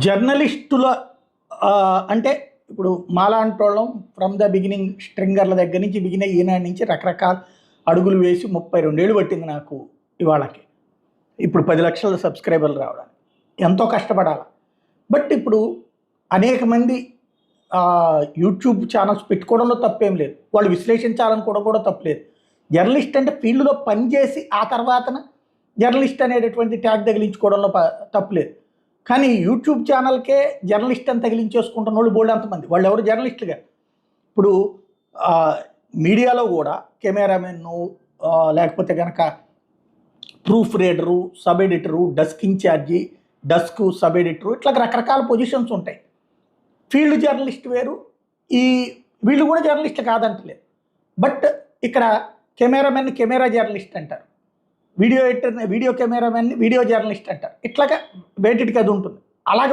జర్నలిస్టుల అంటే ఇప్పుడు మాలాంటోళ్ళం ఫ్రమ్ ద బిగినింగ్ స్ట్రింగర్ల దగ్గర నుంచి బిగిన ఈనాడు నుంచి రకరకాల అడుగులు వేసి 32 ఏళ్ళు పట్టింది నాకు ఇవాళకి. ఇప్పుడు 10 లక్షల సబ్స్క్రైబర్లు రావడానికి ఎంతో కష్టపడాలి. బట్ ఇప్పుడు అనేక మంది యూట్యూబ్ ఛానల్స్ పెట్టుకోవడంలో తప్పేం లేదు, వాళ్ళు విశ్లేషించాలనుకోవడం కూడా తప్పలేదు. జర్నలిస్ట్ అంటే ఫీల్డ్లో పనిచేసి ఆ తర్వాతన జర్నలిస్ట్ అనేటటువంటి ట్యాగ్ తగిలించుకోవడంలో తప్పలేదు. కానీ యూట్యూబ్ ఛానల్కే జర్నలిస్ట్ అని తగిలించేసుకుంటున్న వాళ్ళు బోల్డ్ అంతమంది, వాళ్ళు ఎవరు జర్నలిస్టులుగా. ఇప్పుడు మీడియాలో కూడా కెమెరామెన్ను, లేకపోతే కనుక proof reader, sub editor, desk incharge, desk sub editor, ఇట్లా రకరకాల పొజిషన్స్ ఉంటాయి. ఫీల్డ్ జర్నలిస్ట్ వేరు, వీళ్ళు కూడా జర్నలిస్ట్ కాదంటలేదు. బట్ ఇక్కడ కెమెరామెన్ కెమెరా జర్నలిస్ట్ అంటారు, వీడియో ఎడిటర్ని వీడియో కెమెరామెన్ని వీడియో జర్నలిస్ట్ అంటారు. ఇట్లాగా వేటికి అది ఉంటుంది. అలాగ